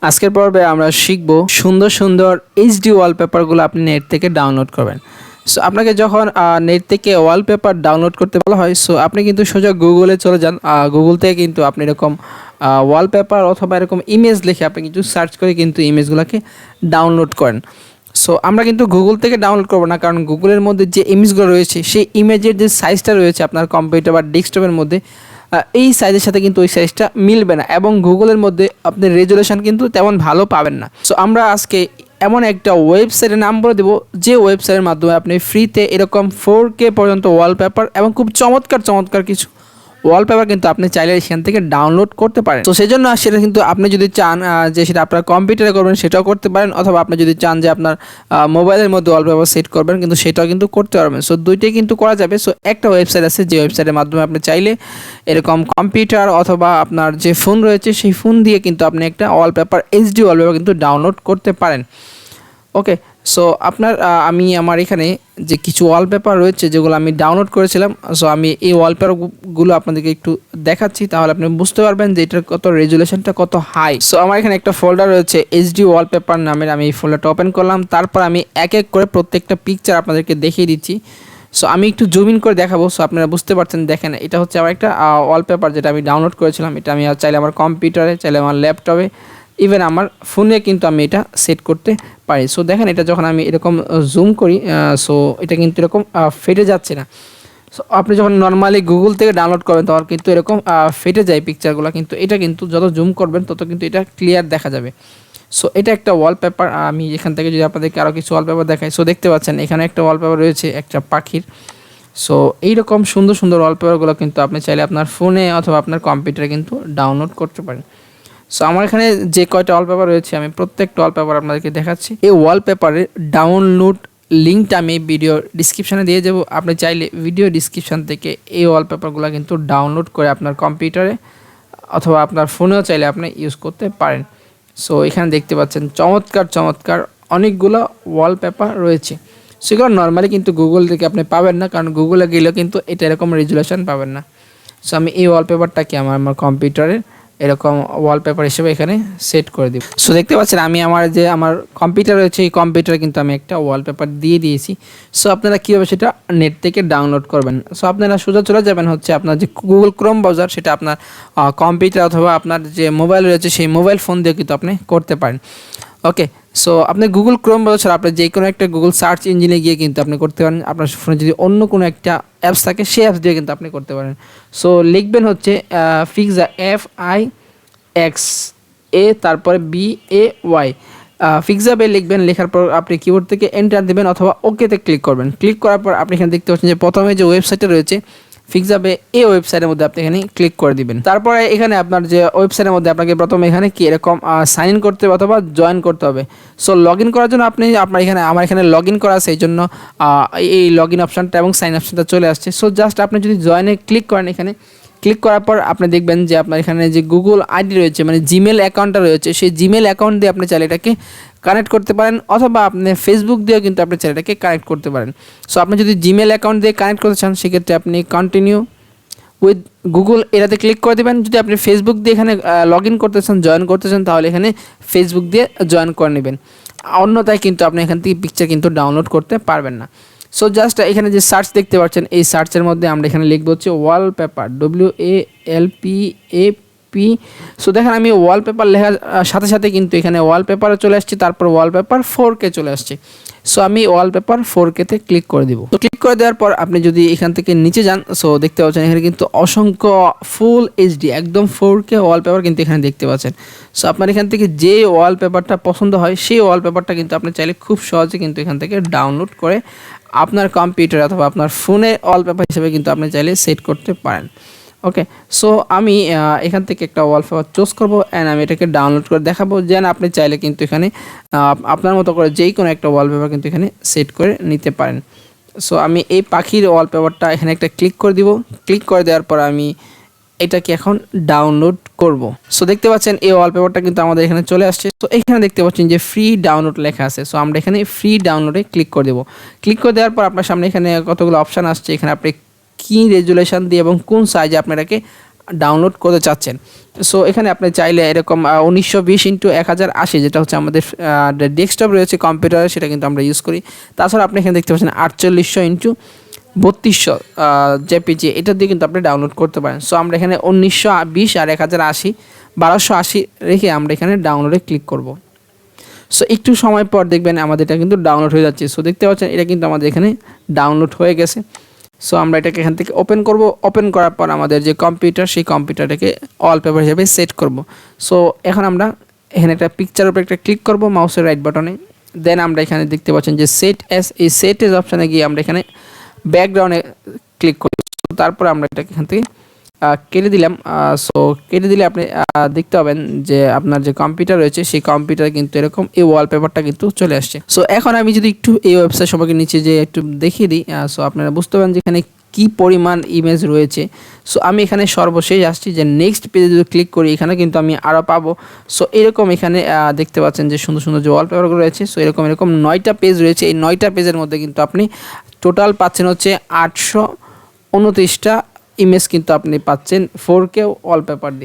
আজকের পর্বে আমরা শিখব সুন্দর সুন্দর এইচডি ওয়ালপেপারগুলো আপনি নেট থেকে ডাউনলোড করবেন। সো আপনাকে যখন নেট থেকে ওয়ালপেপার ডাউনলোড করতে বলা হয়, সো আপনি কিন্তু সোজা গুগলে চলে যান। গুগল থেকে কিন্তু আপনি এরকম ওয়ালপেপার অথবা এরকম ইমেজ লিখে আপনি কিন্তু সার্চ করে কিন্তু ইমেজগুলোকে ডাউনলোড করেন। সো আমরা কিন্তু গুগল থেকে ডাউনলোড করবো না, কারণ গুগলের মধ্যে যে ইমেজগুলো রয়েছে সেই ইমেজের যে সাইজটা রয়েছে আপনার কম্পিউটার বা ডেস্কটপের মধ্যে এই সাইজের সাথে কিন্তু ওই সাইজটা মিলবে না, এবং গুগলের মধ্যে আপনি রেজুলেশন কিন্তু তেমন ভালো পাবেন না। সো আমরা আজকে এমন একটা ওয়েবসাইটের নাম বলে দেবো যে ওয়েবসাইটের মাধ্যমে আপনি ফ্রিতে এরকম 4K পর্যন্ত ওয়ালপেপার এবং খুব চমৎকার চমৎকার কিছু ওয়ালপেপার কিন্তু আপনি চাইলে সেখান থেকে ডাউনলোড করতে পারেন। তো সেই জন্য সেটা কিন্তু আপনি যদি চান যে সেটা আপনার কম্পিউটারে করবেন সেটাও করতে পারেন, অথবা আপনি যদি চান যে আপনার মোবাইলের মধ্যে ওয়ালপেপার সেট করবেন কিন্তু সেটাও কিন্তু করতে পারবেন। সো দুইটাই কিন্তু করা যাবে। সো একটা ওয়েবসাইট আছে যে ওয়েবসাইটের মাধ্যমে আপনি চাইলে এরকম কম্পিউটার অথবা আপনার যে ফোন রয়েছে সেই ফোন দিয়ে কিন্তু আপনি একটা ওয়ালপেপার এইচডি ওয়ালপেপার কিন্তু ডাউনলোড করতে পারেন। ওকে, সো আমি আমার এখানে যে কিছু ওয়ালপেপার রয়েছে যেগুলো আমি ডাউনলোড করেছিলাম, সো আমি এই ওয়ালপেপারগুলো আপনাদেরকে একটু দেখাচ্ছি, তাহলে আপনি বুঝতে পারবেন যে এটার কত রেজুলেশনটা কত হাই। সো আমার এখানে একটা ফোল্ডার রয়েছে এইচডি ওয়ালপেপার নামের। আমি এই ফোল্ডারটা ওপেন করলাম, তারপর আমি এক এক করে প্রত্যেকটা পিকচার আপনাদেরকে দেখিয়ে দিচ্ছি। সো আমি একটু জুম ইন করে দেখাবো, সো আপনারা বুঝতে পারছেন। দেখেন, এটা হচ্ছে আমার একটা ওয়ালপেপার যেটা আমি ডাউনলোড করেছিলাম। এটা আমি চাইলে আমার কম্পিউটারে, চাইলে আমার ল্যাপটপে, ইভেন আমার ফোনে কিন্তু আমি এটা সেট করতে পারি। সো দেখেন, এটা যখন আমি এরকম জুম করি, সো এটা কিন্তু এরকম ফেটে যাচ্ছে না। সো আপনি যখন নর্মালি গুগল থেকে ডাউনলোড করবেন তখন কিন্তু এরকম ফেটে যায় পিকচারগুলো, কিন্তু এটা কিন্তু যত জুম করবেন তত কিন্তু এটা ক্লিয়ার দেখা যাবে। সো এটা একটা ওয়ালপেপার। আমি এখান থেকে যদি আপনাদেরকে আরও কিছু ওয়ালপেপার দেখাই, সো দেখতে পাচ্ছেন এখানে একটা ওয়ালপেপার রয়েছে একটা পাখির। সো এইরকম সুন্দর সুন্দর ওয়ালপেপারগুলো কিন্তু আপনি চাইলে আপনার ফোনে অথবা আপনার কম্পিউটারে কিন্তু ডাউনলোড করতে পারেন। সো আমার এখানে যে কয়টা ওয়ালপেপার রয়েছে আমি প্রত্যেকটা ওয়ালপেপার আপনাদেরকে দেখাচ্ছি। এই ওয়ালপেপারের ডাউনলোড লিঙ্কটা আমি ভিডিও ডিসক্রিপশানে দিয়ে দেবো। আপনি চাইলে ভিডিও ডিসক্রিপশান থেকে এই ওয়ালপেপারগুলো কিন্তু ডাউনলোড করে আপনার কম্পিউটারে অথবা আপনার ফোনেও চাইলে আপনি ইউজ করতে পারেন। সো এখানে দেখতে পাচ্ছেন চমৎকার চমৎকার অনেকগুলো ওয়ালপেপার রয়েছে। সেগুলো নর্মালি কিন্তু গুগল থেকে আপনি পাবেন না, কারণ গুগলে গেলেও কিন্তু এটা এরকম রেজুলেশন পাবেন না। সো আমি এই ওয়ালপেপারটাকে আমার কম্পিউটারে এরকম ওয়ালপেপার হিসেবে এখানে সেট করে দিব। সো দেখতে পাচ্ছেন আমি আমার কম্পিউটার রয়েছে, এই কম্পিউটারে কিন্তু আমি একটা ওয়ালপেপার দিয়ে দিয়েছি। সো আপনারা কীভাবে সেটা নেট থেকে ডাউনলোড করবেন, সো আপনারা সোজা চলে যাবেন হচ্ছে আপনার যে গুগল ক্রোম ব্রাউজার, সেটা আপনার কম্পিউটার অথবা আপনার যে মোবাইল রয়েছে সেই মোবাইল ফোন দিয়ে কিন্তু আপনি করতে পারেন। ওকে, সো আপনি গুগল ক্রোম ব্রাউজার আপনি যে কোনো একটা গুগল সার্চ ইঞ্জিনে গিয়ে কিন্তু আপনি করতে পারেন। আপনার ফোনে যদি অন্য কোনো একটা অ্যাপস থাকে সেই অ্যাপস দিয়ে কিন্তু আপনি করতে পারেন। সো লিখবেন হচ্ছে ফিক্সা FIXA তারপরে BAY ফিক্সাবে লিখবেন। লেখার পর আপনি কিবোর্ড থেকে এন্টার দেবেন অথবা ওকেতে ক্লিক করবেন। ক্লিক করার পর আপনি এখানে দেখতে পাচ্ছেন যে প্রথমে যে ওয়েবসাইটটা রয়েছে ফিক্সাবে, এই ওয়েবসাইটের মধ্যে আপনি এখানে ক্লিক করে দিবেন। তারপরে এখানে আপনার যে ওয়েবসাইটের মধ্যে আপনাকে প্রথমে এখানে কি এরকম সাইন ইন করতে হবে অথবা জয়েন করতে হবে। সো লগ ইন করার জন্য আমার এখানে লগ ইন করা আছে, এই জন্য এই লগ ইন অপশানটা এবং সাইন অপশানটা চলে আসছে। সো জাস্ট আপনি যদি জয়েনে ক্লিক করেন, এখানে ক্লিক করার পর আপনি দেখবেন যে আপনার এখানে যে গুগল আইডি রয়েছে, মানে জিমেল অ্যাকাউন্টটা রয়েছে, সেই জিমেল অ্যাকাউন্ট দিয়ে আপনি চাইলে এটাকে কানেক্ট করতে পারেন, অথবা আপনি ফেসবুক দিয়েও কিন্তু আপনি চাইলে এটাকে কানেক্ট করতে পারেন। সো আপনি যদি জিমেল অ্যাকাউন্ট দিয়ে কানেক্ট করতে চান সেক্ষেত্রে আপনি কন্টিনিউ উইথ গুগল এটাতে ক্লিক করে দেবেন। যদি আপনি ফেসবুক দিয়ে এখানে লগ ইন করতে চান, জয়েন করতে চান, তাহলে এখানে ফেসবুক দিয়ে জয়েন করে নেবেন। অন্যথায় কিন্তু আপনি এখান থেকে পিকচার কিন্তু ডাউনলোড করতে পারবেন না। সো জাস্ট এখানে যে সার্চ দেখতে পাচ্ছেন, এই সার্চের মধ্যে আমরা এখানে লিখবো হচ্ছে ওয়ালপেপার, WALPAP। সো দেখেন আমি ওয়ালপেপার লেখার সাথে সাথে কিন্তু এখানে ওয়ালপেপারও চলে আসছে, তারপর ওয়ালপেপার 4K চলে আসছে। সো আমি ওয়ালপেপার 4Kতে ক্লিক করে দিব। তো ক্লিক করে দেওয়ার পর আপনি যদি এখান থেকে নিচে যান, সো দেখতে পাচ্ছেন এখানে কিন্তু অসংখ্য ফুল এইচডি একদম 4K ওয়ালপেপার কিন্তু এখানে দেখতে পাচ্ছেন। সো আপনার এখান থেকে যে ওয়ালপেপারটা পছন্দ হয় সেই ওয়ালপেপারটা কিন্তু আপনি চাইলে খুব সহজে কিন্তু এখান থেকে ডাউনলোড করে আপনার কম্পিউটার অথবা আপনার ফোনে ওয়ালপেপার হিসেবে কিন্তু আপনি চাইলে সেট করতে পারেন। ওকে, সো আমি এখান থেকে একটা ওয়ালপেপার চুজ করবো অ্যান্ড আমি এটাকে ডাউনলোড করে দেখাবো। যেন আপনি চাইলে কিন্তু এখানে আপনার মতো করে যেই কোনো একটা ওয়ালপেপার কিন্তু এখানে সেট করে নিতে পারেন। সো আমি এই পাখির ওয়ালপেপারটা এখানে একটা ক্লিক করে দিব। ক্লিক করে দেওয়ার পর আমি এটাকে এখন ডাউনলোড করব। সো দেখতে পাচ্ছেন এই ওয়ালপেপারটা কিন্তু আমাদের এখানে চলে আসছে। তো এখানে দেখতে পাচ্ছেন যে ফ্রি ডাউনলোড লেখা আছে। সো আমরা এখানে ফ্রি ডাউনলোডে ক্লিক করে দেবো। ক্লিক করে দেওয়ার পর আপনার সামনে এখানে কতগুলো অপশান আসছে। এখানে আপনি কী রেজুলেশন দিয়ে এবং কোন সাইজে আপনারাকে ডাউনলোড করতে চাচ্ছেন। সো এখানে আপনি চাইলে এরকম 1920x1080 যেটা হচ্ছে আমাদের ডেস্কটপ রয়েছে কম্পিউটারে, সেটা কিন্তু আমরা ইউজ করি। তাছাড়া আপনি এখানে দেখতে পাচ্ছেন 4800x3200 জেপিজি, এটা দিয়ে কিন্তু আপনি ডাউনলোড করতে পারেন। সো আমরা এখানে 1920 আর 1080 1280 রেখে আমরা এখানে ডাউনলোডে ক্লিক করব। সো একটু সময় পর দেখবেন আমাদের এটা কিন্তু ডাউনলোড হয়ে যাচ্ছে। সো দেখতে পাচ্ছেন এটা কিন্তু আমাদের এখানে ডাউনলোড হয়ে গেছে। সো আমরা এটাকে এখান থেকে ওপেন করব। ওপেন করার পর আমাদের যে কম্পিউটার, সেই কম্পিউটারটাকে ওয়ালপেপার হিসেবে সেট করব। সো এখন আমরা এখানে একটা পিকচার উপরে একটা ক্লিক করব মাউসের রাইট বাটনে। দেন আমরা এখানে দেখতে পাচ্ছেন যে সেট এস, এই সেট এস অপশানে গিয়ে আমরা এখানে ব্যাকগ্রাউন্ডে ক্লিক করব। তারপর আমরা এটাকে এখান থেকে কেটে দিলাম। সো কেটে দিলে আপনি দেখতে পাবেন যে আপনার যে কম্পিউটার রয়েছে সেই কম্পিউটারে কিন্তু এরকম এই ওয়ালপেপারটা কিন্তু চলে আসছে। সো এখন আমি যদি একটু এই ওয়েবসাইট সম্পর্কে নিচে যে একটু দেখিয়ে দিই, সো আপনারা বুঝতে পারেন যে এখানে কী পরিমাণ ইমেজ রয়েছে। সো আমি এখানে সর্বশেষ আসছি যে নেক্সট পেজে যদি ক্লিক করি, এখানে কিন্তু আমি আরও পাবো। সো এরকম এখানে দেখতে পাচ্ছেন যে সুন্দর সুন্দর যে ওয়ালপেপারগুলো রয়েছে। সো এরকম 9টা পেজ রয়েছে। এই 9টা পেজের মধ্যে কিন্তু আপনি টোটাল পাচ্ছেন হচ্ছে 829টা ইমেজ কিন্তু আপনি পাচ্ছেন 4K ওয়ালপেপার দিয়ে।